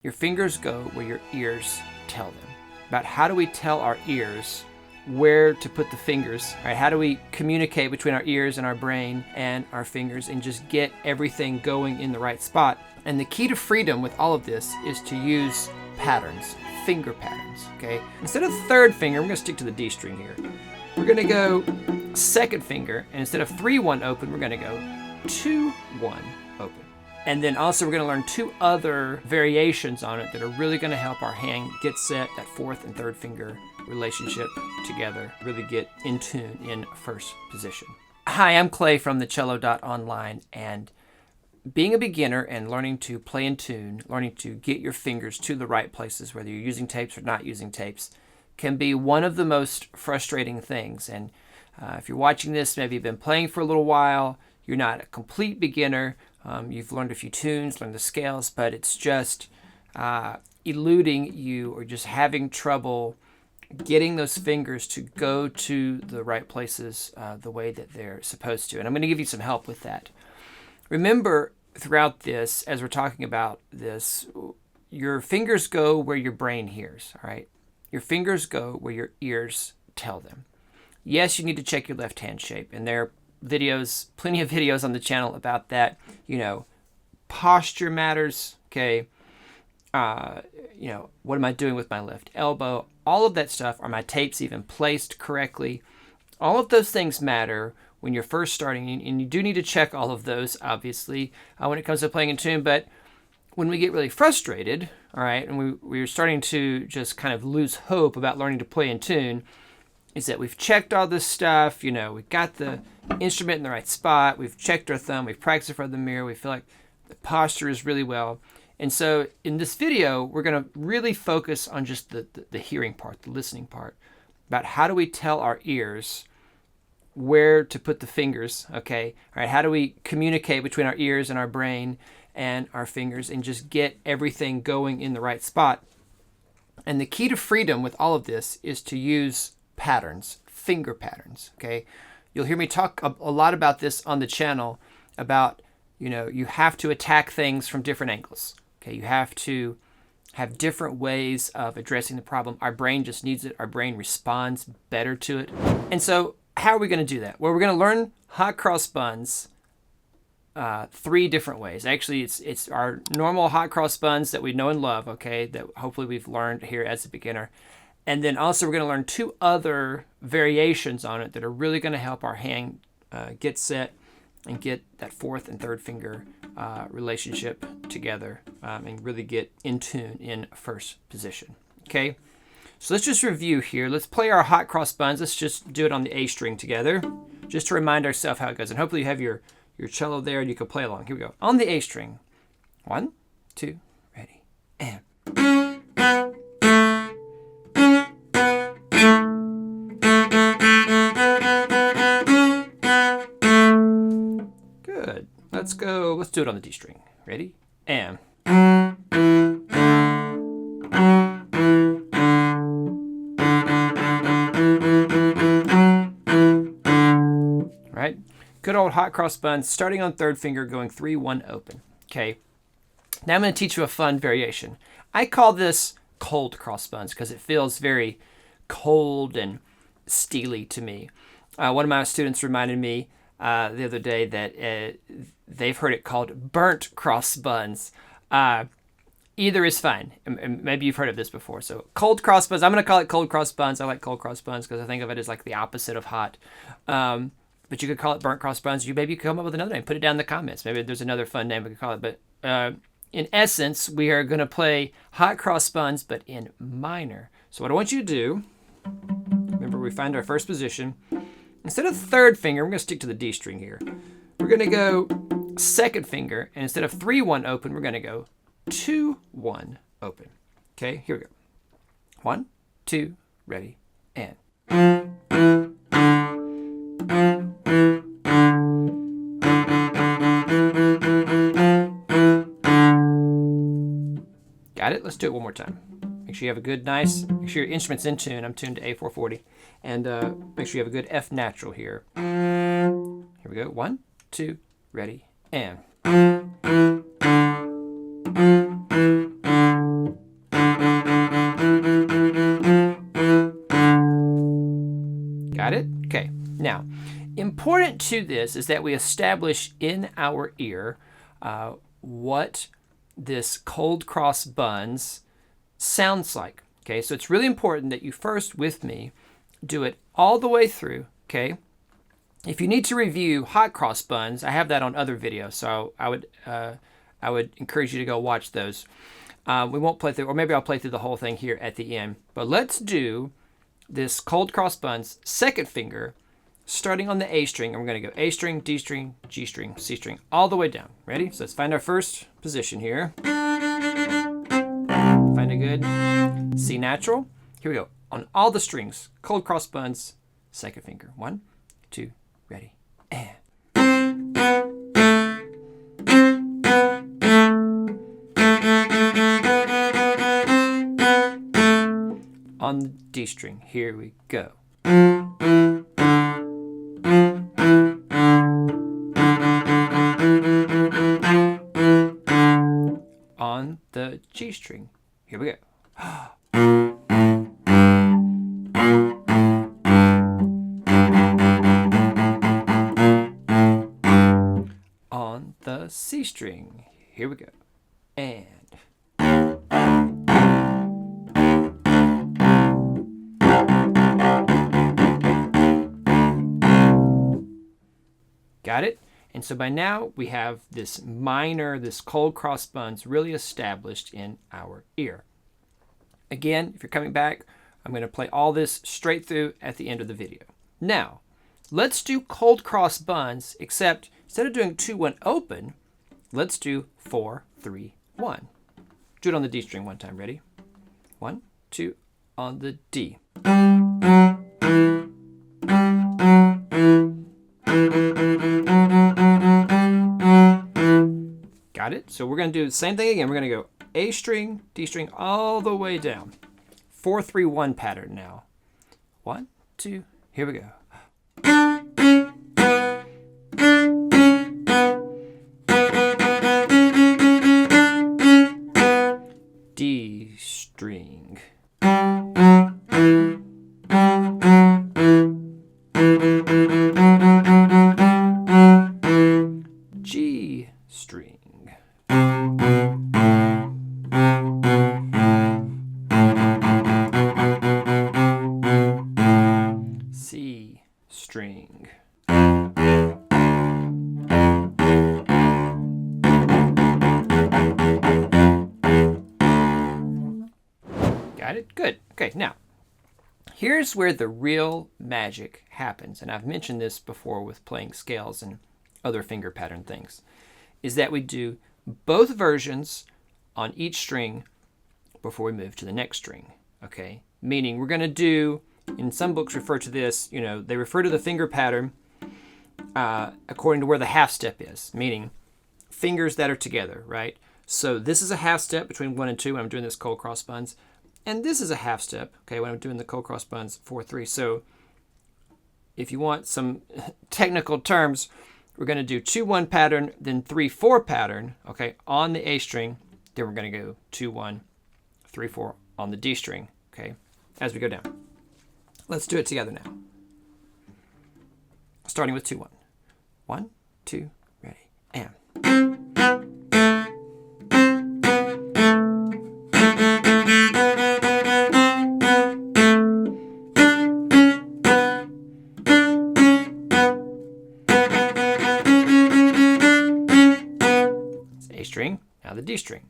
Your fingers go where your ears tell them. About how do we tell our ears where to put the fingers, right? How do we communicate between our ears and our brain and our fingers and just get everything going in the right spot? And the key to freedom with all of this is to use patterns, finger patterns, okay? Instead of third finger, I'm gonna stick to the D string here. We're gonna go second finger, and instead of 3-1 open, we're gonna go 2-1 open. And then also we're going to learn two other variations on it that are really going to help our hand get set, that fourth and third finger relationship together, really get in tune in first position. Hi, I'm Clay from the cello.online, and being a beginner and learning to play in tune, learning to get your fingers to the right places, whether you're using tapes or not using tapes, can be one of the most frustrating things. And if you're watching this, maybe you've been playing for a little while, you're not a complete beginner, you've learned a few tunes, learned the scales, but it's just eluding you or just having trouble getting those fingers to go to the right places the way that they're supposed to. And I'm going to give you some help with that. Remember, throughout this, as we're talking about this, your fingers go where your brain hears, all right? Your fingers go where your ears tell them. Yes, you need to check your left hand shape, and there are videos, plenty of videos on the channel about that. You know, posture matters, okay? You know, what am I doing with my left elbow? All of that stuff. Are my tapes even placed correctly? All of those things matter when you're first starting, and you do need to check all of those, obviously, when it comes to playing in tune. But when we get really frustrated, all right, and we're starting to just kind of lose hope about learning to play in tune, is that we've checked all this stuff, you know, we've got the instrument in the right spot, we've checked our thumb, we've practiced in front of the mirror, we feel like the posture is really well. And so in this video, we're going to really focus on just the hearing part, the listening part, about how do we tell our ears where to put the fingers, okay? All right, how do we communicate between our ears and our brain and our fingers and just get everything going in the right spot? And the key to freedom with all of this is to use patterns, finger patterns, okay? You'll hear me talk a lot about this on the channel about, you know, you have to attack things from different angles, okay? You have to have different ways of addressing the problem. Our brain just needs it. Our brain responds better to it. And so how are we going to do that? Well, we're going to learn hot cross buns three different ways. Actually, it's our normal hot cross buns that we know and love, okay, that hopefully we've learned here as a beginner. And then also we're going to learn two other variations on it that are really going to help our hand get set and get that fourth and third finger relationship together and really get in tune in first position. Okay, so let's just review here. Let's play our hot cross buns. Let's just do it on the A string together, just to remind ourselves how it goes. And hopefully you have your cello there and you can play along. Here we go. On the A string. 1, 2, ready, and. Good. Let's go. Let's do it on the D string. Ready? And. Right? Good old hot cross buns, starting on third finger, going 3-1 open. Okay. Now I'm going to teach you a fun variation. I call this cold cross buns because it feels very cold and steely to me. One of my students reminded me the other day that they've heard it called burnt cross buns. Either is fine. Maybe you've heard of this before. So cold cross buns, I'm going to call it cold cross buns. I like cold cross buns because I think of it as like the opposite of hot. But you could call it burnt cross buns. You maybe come up with another name. Put it down in the comments. Maybe there's another fun name we could call it. But in essence, we are going to play hot cross buns, but in minor. So what I want you to do, remember we find our first position. Instead of third finger, we're going to stick to the D string here. We're going to go second finger, and instead of 3-1 open, we're going to go 2-1 open. Okay, here we go. 1, 2, ready, and. Got it? Let's do it one more time. Make sure you have a good, make sure your instrument's in tune. I'm tuned to A440. And make sure you have a good F natural here. Here we go. 1, 2, ready, and. Now, important to this is that we establish in our ear what this cold cross buns sounds like. Okay, so it's really important that you first, with me, do it all the way through. Okay, if you need to review hot cross buns, I have that on other videos, so I would encourage you to go watch those. We won't play through, or maybe I'll play through the whole thing here at the end. But let's do this cold cross buns second finger, starting on the A string, and we're going to go A string, D string, G string, C string, all the way down. Ready? So let's find our first position here. Find a good C natural. Here we go. On all the strings, cold cross buns, second finger. 1, 2, ready, and. On the D string, here we go. On the G string, here we go. On the C string, here we go. And. Got it? And so by now we have this minor, this cold cross buns really established in our ear. Again, if you're coming back, I'm going to play all this straight through at the end of the video. Now, let's do cold cross buns, except instead of doing 2-1 open, let's do 4-3-1. Do it on the D string one time. Ready? 1, 2, on the D. Got it? So we're going to do the same thing again. We're going to go A string, D string, all the way down. 4-3-1 pattern now. 1, 2, here we go. D string. G string. C string. Got it? Good. Okay, now, here's where the real magic happens, and I've mentioned this before with playing scales and other finger pattern things, is that we do both versions on each string before we move to the next string, okay? Meaning we're going to do, in some books refer to this, they refer to the finger pattern according to where the half step is, meaning fingers that are together, right? So this is a half step between 1 and 2 when I'm doing this cold cross buns, and this is a half step, okay, when I'm doing the cold cross buns 4-3. So if you want some technical terms, we're going to do 2-1 pattern, then 3-4 pattern, okay, on the A string. Then we're going to go 2-1, 3-4 on the D string, okay, as we go down. Let's do it together now. Starting with 2-1. 1, 2, ready, and. A string, now the D string.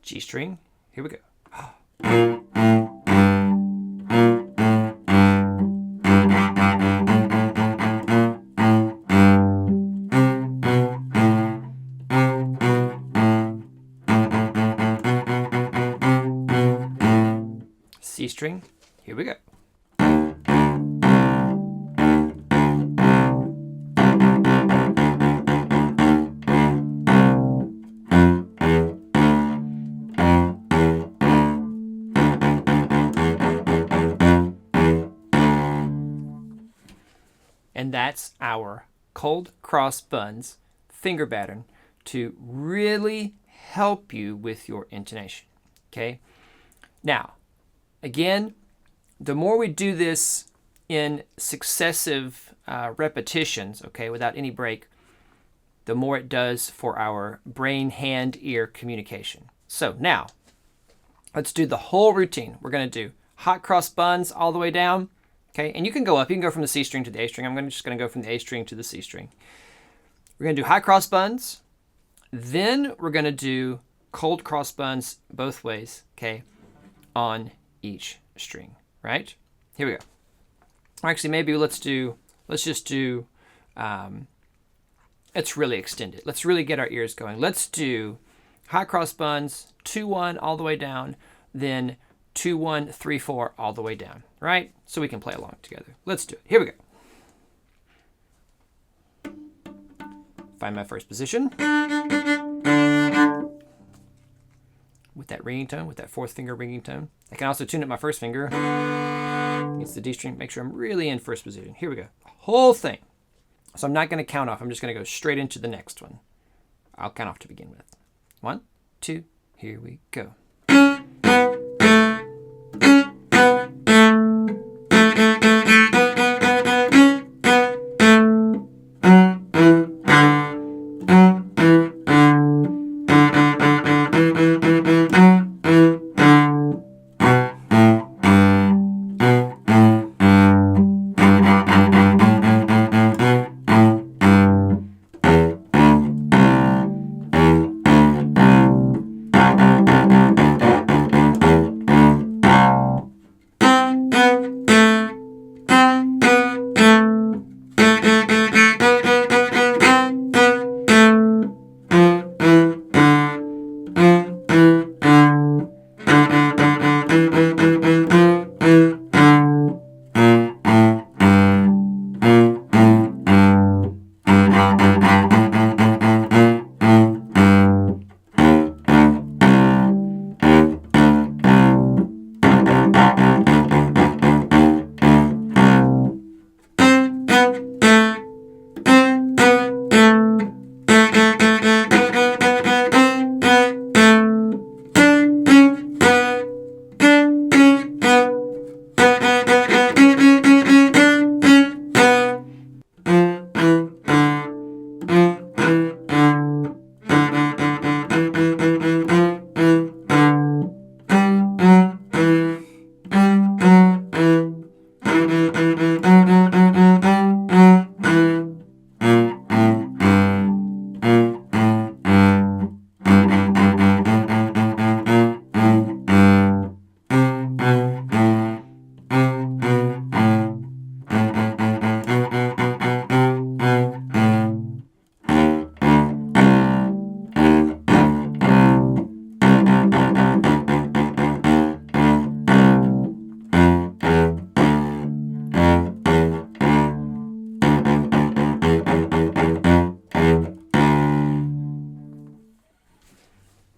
G string, here we go. C string, here we go. And that's our cold cross buns finger pattern to really help you with your intonation. Okay. Now, again, the more we do this in successive repetitions, okay, without any break, the more it does for our brain, hand, ear communication. So now, let's do the whole routine. We're going to do hot cross buns all the way down, okay? And you can go up. You can go from the C string to the A string. I'm just going to go from the A string to the C string. We're going to do hot cross buns. Then we're going to do cold cross buns both ways, okay, on each string, right? Here we go. Actually, maybe let's just do, let's really extend it. Let's really get our ears going. Let's do hot cross buns, 2-1 all the way down, then 2-1, 3-4 all the way down, right? So we can play along together. Let's do it. Here we go. Find my first position. With that ringing tone, with that fourth finger ringing tone. I can also tune up my first finger against the D string, make sure I'm really in first position. Here we go. Whole thing. So I'm not going to count off. I'm just going to go straight into the next one. I'll count off to begin with. 1, 2, here we go.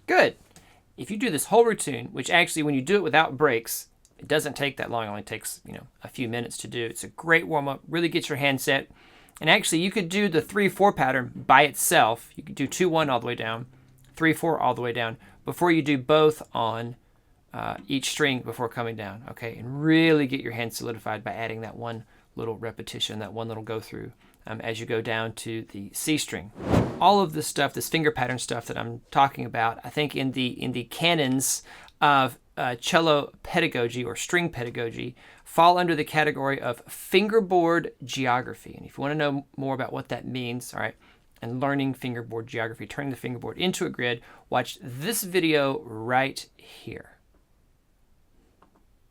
Good. If you do this whole routine, which actually when you do it without breaks, it doesn't take that long. It only takes, a few minutes to do. It's a great warm-up. Really gets your hand set. And actually, you could do the 3-4 pattern by itself. You could do 2-1 all the way down, 3-4 all the way down, before you do both on each string before coming down, okay? And really get your hand solidified by adding that one little repetition, that one little go-through as you go down to the C string. All of this stuff, this finger pattern stuff that I'm talking about, I think in the canons of cello pedagogy or string pedagogy fall under the category of fingerboard geography. And if you want to know more about what that means, all right, and learning fingerboard geography, turning the fingerboard into a grid, watch this video right here.